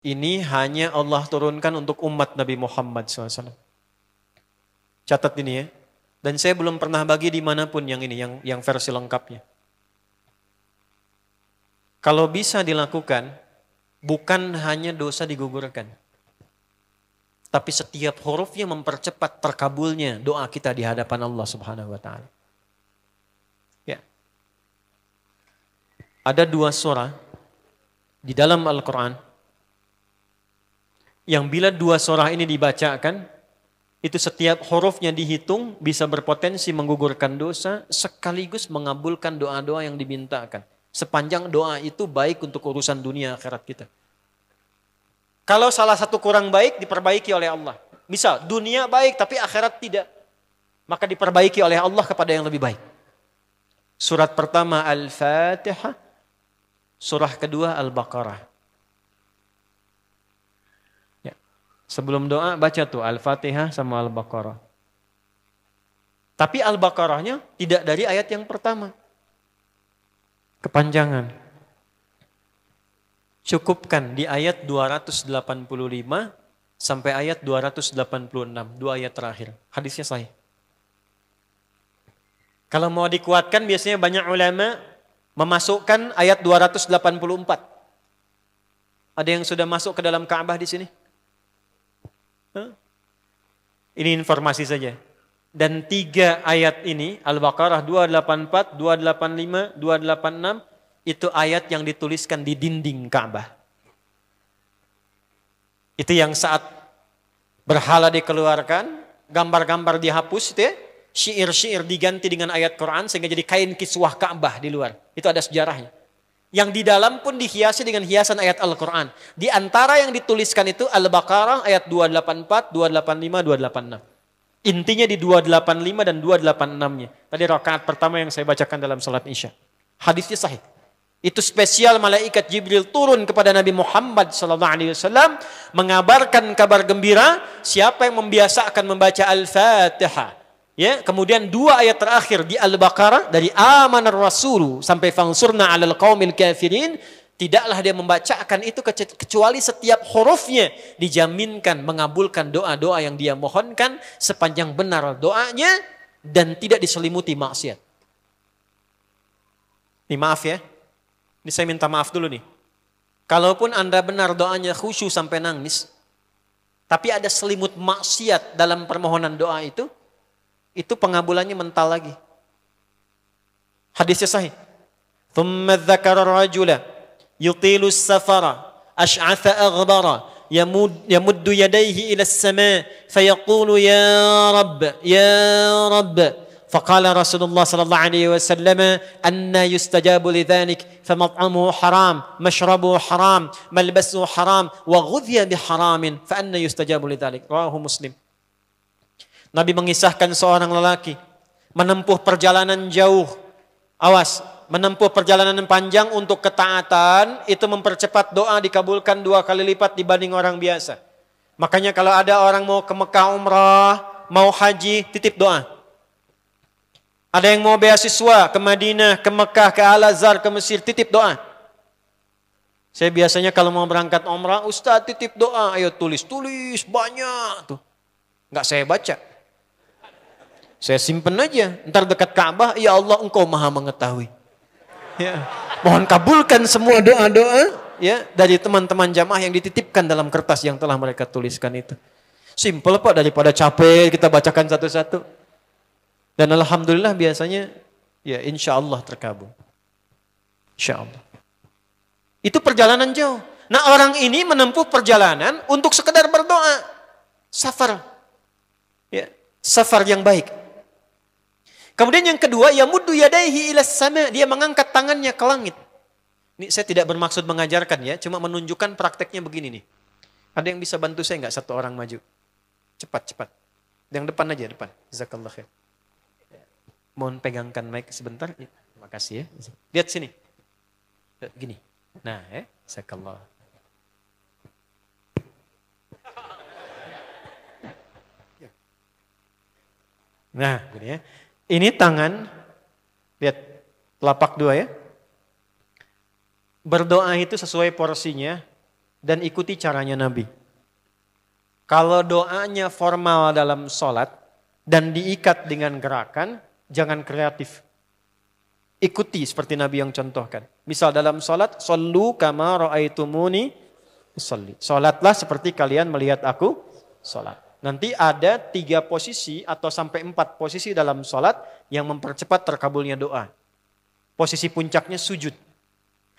Ini hanya Allah turunkan untuk umat Nabi Muhammad SAW. Catat ini ya. Dan saya belum pernah bagi dimanapun yang ini, yang versi lengkapnya. Kalau bisa dilakukan, bukan hanya dosa digugurkan. Tapi setiap hurufnya mempercepat terkabulnya doa kita di hadapan Allah Subhanahu wa Ta'ala. Ya. Ada 2 surah di dalam Al-Quran yang bila 2 surah ini dibacakan, itu setiap hurufnya dihitung bisa berpotensi menggugurkan dosa sekaligus mengabulkan doa-doa yang dimintakan. Sepanjang doa itu baik untuk urusan dunia akhirat kita. Kalau salah satu kurang baik diperbaiki oleh Allah. Misal dunia baik tapi akhirat tidak. Maka diperbaiki oleh Allah kepada yang lebih baik. Surat pertama Al-Fatihah. Surah kedua Al-Baqarah. Sebelum doa baca tuh Al-Fatihah sama Al-Baqarah. Tapi Al-Baqarahnya tidak dari ayat yang pertama. Kepanjangan. Cukupkan di ayat 285 sampai ayat 286. 2 ayat terakhir. Hadisnya sahih. Kalau mau dikuatkan biasanya banyak ulama memasukkan ayat 284. Ada yang sudah masuk ke dalam Ka'bah di sini? Ini informasi saja. Dan 3 ayat ini, Al-Baqarah 284, 285, 286, itu ayat yang dituliskan di dinding Ka'bah. Itu yang saat berhala dikeluarkan, gambar-gambar dihapus, itu ya, syair-syair diganti dengan ayat Quran sehingga jadi kain kiswah Ka'bah di luar. Itu ada sejarahnya. Yang di dalam pun dihiasi dengan hiasan ayat Al-Quran. Di antara yang dituliskan itu Al-Baqarah ayat 284, 285, 286. Intinya di 285 dan 286-nya. Tadi rakaat pertama yang saya bacakan dalam salat Isya. Hadisnya sahih. Itu spesial malaikat Jibril turun kepada Nabi Muhammad SAW mengabarkan kabar gembira siapa yang membiasakan membaca Al-Fatihah. Ya, kemudian 2 ayat terakhir di Al-Baqarah dari amanar rasulu sampai fangsurna 'alal qaumil kafirin, tidaklah dia membacakan itu kecuali setiap hurufnya dijaminkan mengabulkan doa-doa yang dia mohonkan sepanjang benar doanya dan tidak diselimuti maksiat. Ini maaf ya. Ini saya minta maaf dulu nih. Kalaupun Anda benar doanya khusyuk sampai nangis, tapi ada selimut maksiat dalam permohonan doa itu pengabulannya mental lagi. Hadisnya sahih. Thumma dzakara ar-rajula yutilu as-safara ash'atha aghdara yamuddu yadayhi ila as-sama' fayaqulu ya rabb faqala Rasulullah sallallahu alaihi wasallam anna yustajabu lidzalik famat'amuhu haram mashrabuhu haram malbasuhu haram wa ghudhiya biharamin fa anna yustajabu lidzalik. Rawahu Muslim. Nabi mengisahkan seorang lelaki menempuh perjalanan jauh. Awas, menempuh perjalanan panjang untuk ketaatan itu mempercepat doa dikabulkan 2 kali lipat dibanding orang biasa. Makanya kalau ada orang mau ke Mekah umrah, mau haji, titip doa. Ada yang mau beasiswa ke Madinah, ke Mekah, ke Al-Azhar, ke Mesir, titip doa. Saya biasanya kalau mau berangkat umrah, Ustaz titip doa, ayo tulis banyak tuh. Enggak saya baca. Saya simpen aja, ntar dekat Ka'bah, ya Allah engkau maha mengetahui. Ya. Mohon kabulkan semua doa-doa ya dari teman-teman jamaah yang dititipkan dalam kertas yang telah mereka tuliskan itu. Simple Pak, daripada capek kita bacakan satu-satu. Dan alhamdulillah biasanya ya insya Allah terkabul. Insya Allah. Itu perjalanan jauh. Nah orang ini menempuh perjalanan untuk sekedar berdoa. Safar. Ya, safar yang baik. Kemudian yang kedua, yamuddu yadaihi ilas sama, dia mengangkat tangannya ke langit. Ini saya tidak bermaksud mengajarkan ya, cuma menunjukkan prakteknya begini nih. Ada yang bisa bantu saya enggak satu orang maju? Cepat. Yang depan aja, depan. Jazakallah khair. Mohon pegangkan mic sebentar. Terima kasih ya. Lihat sini. Gini. Nah, jazakallah. Nah, gini ya. Ini tangan, lihat telapak 2 ya. Berdoa itu sesuai porsinya, dan ikuti caranya Nabi. Kalau doanya formal dalam sholat dan diikat dengan gerakan, jangan kreatif. Ikuti seperti Nabi yang contohkan. Misal dalam sholat, "Shollu kama ra'aitumuni usolli." Sholatlah seperti kalian melihat aku sholat. Nanti ada 3 posisi atau sampai 4 posisi dalam sholat yang mempercepat terkabulnya doa. Posisi puncaknya sujud.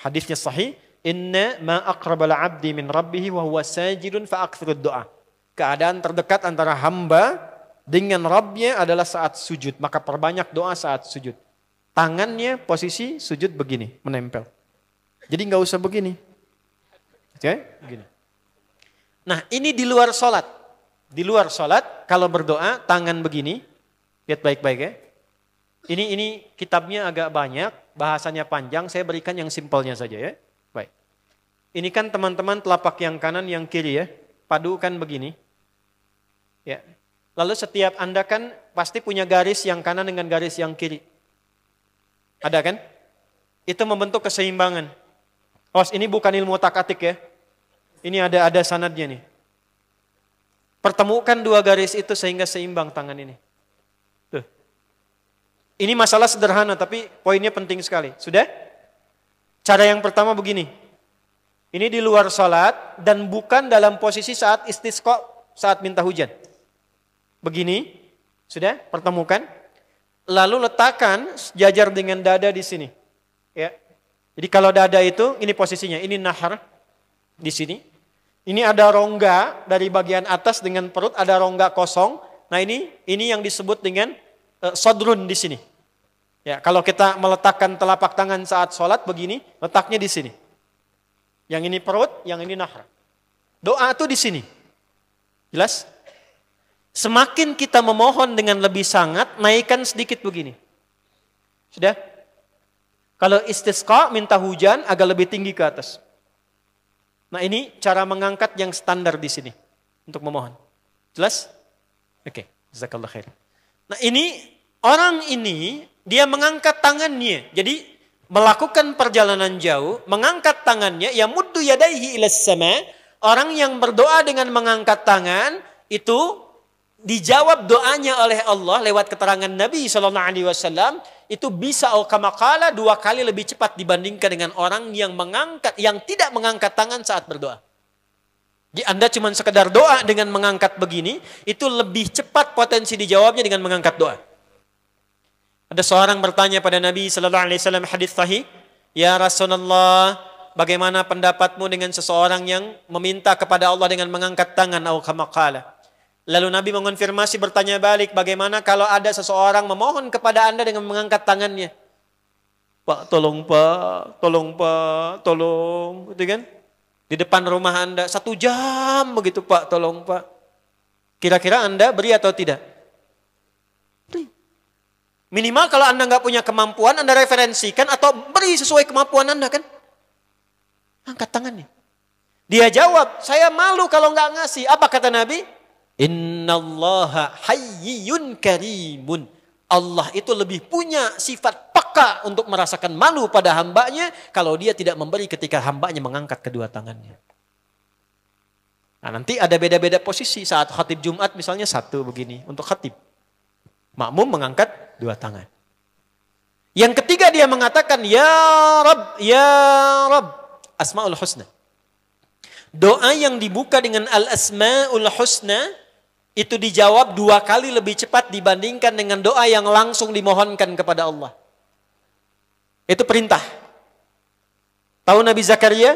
Hadisnya sahih. Inna ma aqrabal abdi min rabbihi wa huwa sajidun fa aktsirud doa. Keadaan terdekat antara hamba dengan Rabbnya adalah saat sujud. Maka perbanyak doa saat sujud. Tangannya posisi sujud begini, menempel. Jadi nggak usah begini. Oke, begini. Nah ini di luar sholat. Di luar sholat kalau berdoa tangan begini. Lihat baik-baik ya. Ini kitabnya agak banyak, bahasanya panjang. Saya berikan yang simpelnya saja ya. Baik. Ini kan teman-teman telapak yang kanan, yang kiri ya. Padukan begini. Ya. Lalu setiap Anda kan pasti punya garis yang kanan dengan garis yang kiri. Ada kan? Itu membentuk keseimbangan. Oh, ini bukan ilmu otak-atik ya. Ini ada sanadnya nih. Pertemukan 2 garis itu sehingga seimbang tangan ini. Tuh. Ini masalah sederhana tapi poinnya penting sekali. Sudah? Cara yang pertama begini. Ini di luar salat dan bukan dalam posisi saat istisqa, saat minta hujan. Begini. Sudah? Pertemukan. Lalu letakkan sejajar dengan dada di sini. Ya. Jadi kalau dada itu, ini posisinya, ini nahar di sini. Ini ada rongga dari bagian atas dengan perut, ada rongga kosong. Nah ini yang disebut dengan sodrun di sini. Ya, kalau kita meletakkan telapak tangan saat sholat begini, letaknya di sini. Yang ini perut, yang ini nahar. Doa itu di sini. Jelas? Semakin kita memohon dengan lebih sangat, naikkan sedikit begini. Sudah? Kalau istisqa, minta hujan, agak lebih tinggi ke atas. Nah ini cara mengangkat yang standar di sini. Untuk memohon. Jelas? Oke. Jazakallah khair. Nah ini, orang ini, dia mengangkat tangannya. Jadi melakukan perjalanan jauh, mengangkat tangannya, ya muddu yadaihi ilas sama. Orang yang berdoa dengan mengangkat tangan, itu dijawab doanya oleh Allah lewat keterangan Nabi SAW. Itu bisa kamakala 2 kali lebih cepat dibandingkan dengan orang yang tidak mengangkat tangan saat berdoa. Jadi Anda cuma sekedar doa dengan mengangkat begini, itu lebih cepat potensi dijawabnya dengan mengangkat doa. Ada seorang bertanya pada Nabi SAW, hadis sahih, "Ya Rasulullah, bagaimana pendapatmu dengan seseorang yang meminta kepada Allah dengan mengangkat tangan atau kamakala?" Lalu Nabi mengonfirmasi, bertanya balik, bagaimana kalau ada seseorang memohon kepada Anda dengan mengangkat tangannya? "Pak, tolong Pak, tolong Pak, tolong." Gitu kan? Di depan rumah Anda, 1 jam begitu, "Pak, tolong Pak." Kira-kira Anda beri atau tidak? Beri. Minimal kalau Anda nggak punya kemampuan, Anda referensikan atau beri sesuai kemampuan Anda kan? Angkat tangannya. Dia jawab, "Saya malu kalau nggak ngasih." Apa kata Nabi? "Innallaha hayyun karimun." Allah itu lebih punya sifat peka untuk merasakan malu pada hambanya kalau dia tidak memberi ketika hambanya mengangkat kedua tangannya. Nah nanti ada beda-beda posisi saat khatib Jumat misalnya 1 begini untuk khatib. Makmum mengangkat 2 tangan. Yang ketiga dia mengatakan, "Ya Rabb, Ya Rabb." Asma'ul Husna. Doa yang dibuka dengan Al-Asma'ul Husna itu dijawab 2 kali lebih cepat dibandingkan dengan doa yang langsung dimohonkan kepada Allah. Itu perintah. Tahu Nabi Zakaria?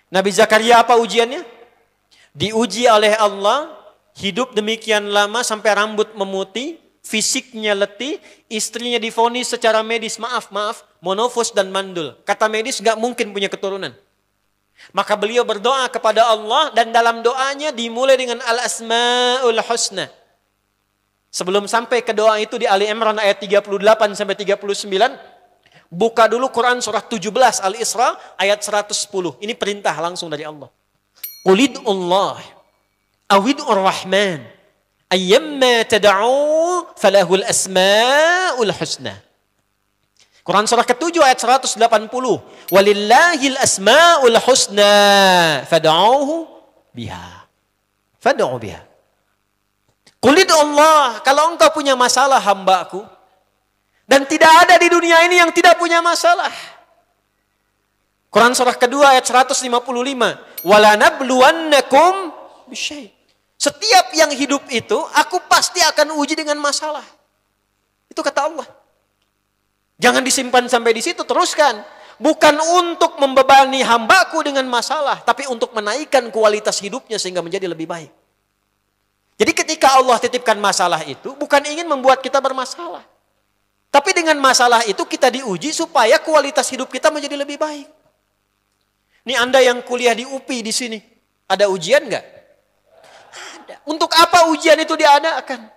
Nabi Zakaria apa ujiannya? Diuji oleh Allah, hidup demikian lama sampai rambut memutih, fisiknya letih, istrinya divonis secara medis, maaf, monofos dan mandul. Kata medis gak mungkin punya keturunan. Maka beliau berdoa kepada Allah dan dalam doanya dimulai dengan Al-Asma'ul Husna. Sebelum sampai ke doa itu di Ali Imran ayat 38 sampai 39, buka dulu Quran surah 17 Al-Isra ayat 110. Ini perintah langsung dari Allah. Qulidullah awid'ur rahman ayyamma tad'u falahul asma'ul husna. Quran surah ke-7 ayat 180. Walillahil asma'ul husna fad'uhu biha. Fad'u biha. Qul Allah, kalau engkau punya masalah hambaku, dan tidak ada di dunia ini yang tidak punya masalah. Quran surah kedua ayat 155. Wala nabluwannakum bisyai'. Setiap yang hidup itu, aku pasti akan uji dengan masalah. Itu kata Allah. Jangan disimpan sampai di situ, teruskan. Bukan untuk membebani hambaku dengan masalah, tapi untuk menaikkan kualitas hidupnya sehingga menjadi lebih baik. Jadi ketika Allah titipkan masalah itu, bukan ingin membuat kita bermasalah. Tapi dengan masalah itu kita diuji supaya kualitas hidup kita menjadi lebih baik. Ini Anda yang kuliah di UPI di sini, ada ujian nggak? Ada. Untuk apa ujian itu diadakan?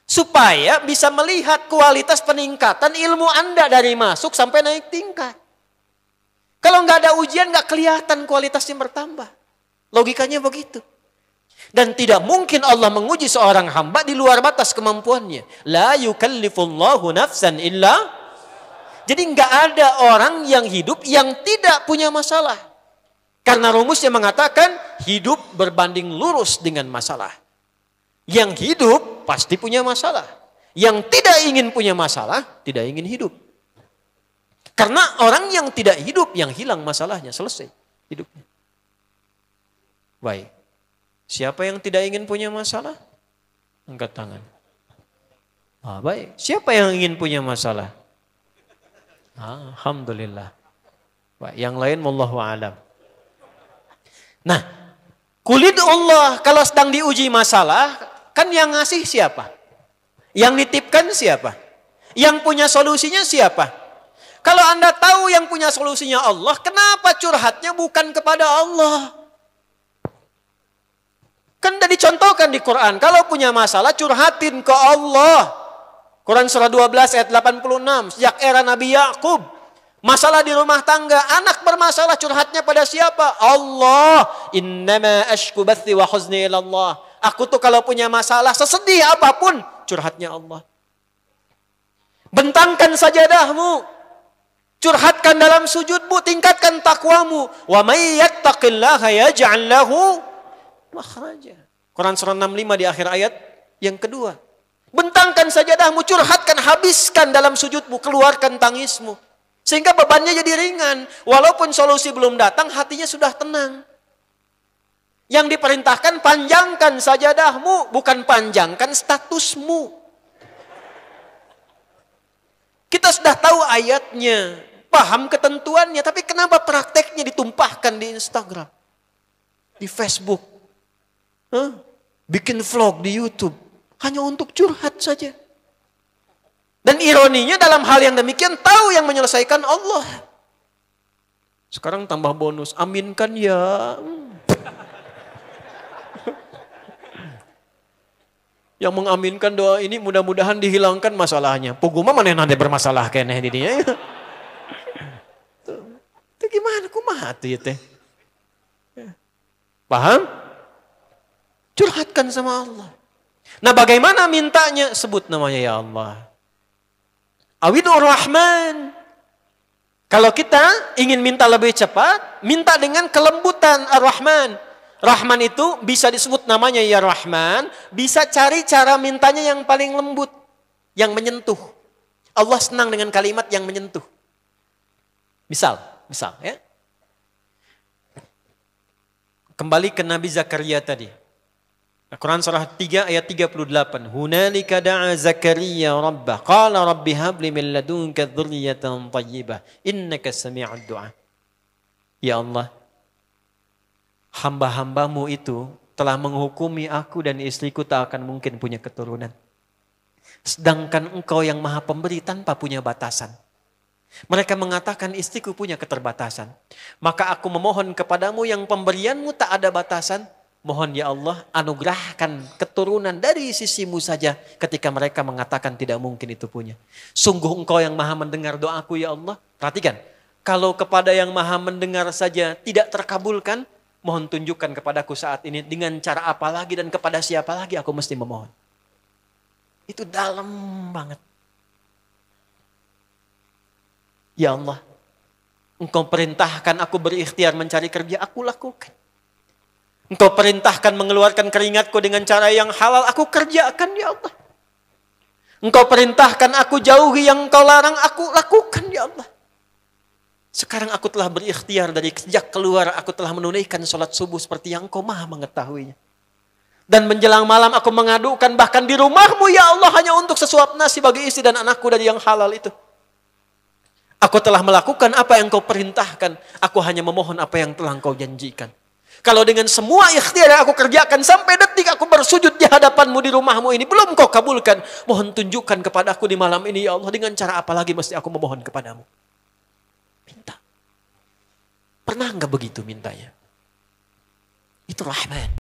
Supaya bisa melihat kualitas peningkatan ilmu Anda dari masuk sampai naik tingkat. Kalau nggak ada ujian, nggak kelihatan kualitasnya bertambah. Logikanya begitu. Dan tidak mungkin Allah menguji seorang hamba di luar batas kemampuannya. La yukallifullahu nafsan illa. Jadi nggak ada orang yang hidup yang tidak punya masalah. Karena rumusnya mengatakan hidup berbanding lurus dengan masalah. Yang hidup pasti punya masalah. Yang tidak ingin punya masalah, tidak ingin hidup. Karena orang yang tidak hidup, yang hilang masalahnya, selesai hidupnya. Baik. Siapa yang tidak ingin punya masalah? Angkat tangan. Baik. Siapa yang ingin punya masalah? Alhamdulillah. Baik. Yang lain, wallahu a'lam. Nah, kulit Allah kalau sedang diuji masalah, kan yang ngasih siapa? Yang nitipkan siapa? Yang punya solusinya siapa? Kalau Anda tahu yang punya solusinya Allah, kenapa curhatnya bukan kepada Allah? Kan sudah dicontohkan di Quran. Kalau punya masalah, curhatin ke Allah. Quran surah 12 ayat 86. Sejak era Nabi Yakub. Masalah di rumah tangga. Anak bermasalah, curhatnya pada siapa? Allah. Innama ashku bathi wa huzni ilallah. Aku tuh kalau punya masalah, sesedih apapun, curhatnya Allah. Bentangkan sajadahmu. Curhatkan dalam sujudmu, tingkatkan takwamu. Wa may yattaqillaha yaj'al lahu makhraja. Quran surah 65 di akhir ayat yang kedua. Bentangkan sajadahmu, curhatkan, habiskan dalam sujudmu, keluarkan tangismu. Sehingga bebannya jadi ringan. Walaupun solusi belum datang, hatinya sudah tenang. Yang diperintahkan panjangkan sajadahmu, bukan panjangkan statusmu. Kita sudah tahu ayatnya, paham ketentuannya, tapi kenapa prakteknya ditumpahkan di Instagram, di Facebook, bikin vlog di YouTube, hanya untuk curhat saja. Dan ironinya dalam hal yang demikian tahu yang menyelesaikan Allah. Sekarang tambah bonus, aminkan ya. Yang mengaminkan doa ini mudah-mudahan dihilangkan masalahnya. Puguma mana yang nanti bermasalah kayaknya di dia. Itu gimana? Kumaha tuh ya teh? Paham? Curhatkan sama Allah. Nah bagaimana mintanya? Sebut namanya ya Allah. Awidur Rahman. Kalau kita ingin minta lebih cepat, minta dengan kelembutan Ar-Rahman. Rahman itu bisa disebut namanya ya Rahman, bisa cari cara mintanya yang paling lembut, yang menyentuh. Allah senang dengan kalimat yang menyentuh. Misal ya. Kembali ke Nabi Zakaria tadi. Quran surah 3 ayat 38. Hunalika da'a Zakaria rabbah. Qala rabbi habli min ladunka dzurriyyatan thayyibah. Innaka sami'ud du'a. Ya Allah, hamba-hambamu itu telah menghukumi aku dan istriku tak akan mungkin punya keturunan. Sedangkan engkau yang maha pemberi tanpa punya batasan. Mereka mengatakan istriku punya keterbatasan. Maka aku memohon kepadamu yang pemberianmu tak ada batasan. Mohon ya Allah anugerahkan keturunan dari sisimu saja ketika mereka mengatakan tidak mungkin itu punya. Sungguh engkau yang maha mendengar doaku ya Allah. Perhatikan, kalau kepada yang maha mendengar saja tidak terkabulkan, mohon tunjukkan kepadaku saat ini dengan cara apa lagi dan kepada siapa lagi aku mesti memohon. Itu dalam banget. Ya Allah, Engkau perintahkan aku berikhtiar mencari kerja, aku lakukan. Engkau perintahkan mengeluarkan keringatku dengan cara yang halal, aku kerjakan ya Allah. Engkau perintahkan aku jauhi yang Engkau larang, aku lakukan ya Allah. Sekarang aku telah berikhtiar dari sejak keluar, aku telah menunaikan sholat subuh seperti yang Engkau maha mengetahuinya. Dan menjelang malam aku mengadukan bahkan di rumahmu ya Allah hanya untuk sesuap nasi bagi istri dan anakku dari yang halal itu. Aku telah melakukan apa yang Engkau perintahkan, aku hanya memohon apa yang telah Engkau janjikan. Kalau dengan semua ikhtiar yang aku kerjakan sampai detik aku bersujud di hadapanmu di rumahmu ini belum Kau kabulkan, mohon tunjukkan kepada aku di malam ini ya Allah, dengan cara apa lagi mesti aku memohon kepadamu. Minta. Pernah enggak begitu mintanya? Itu Rahman.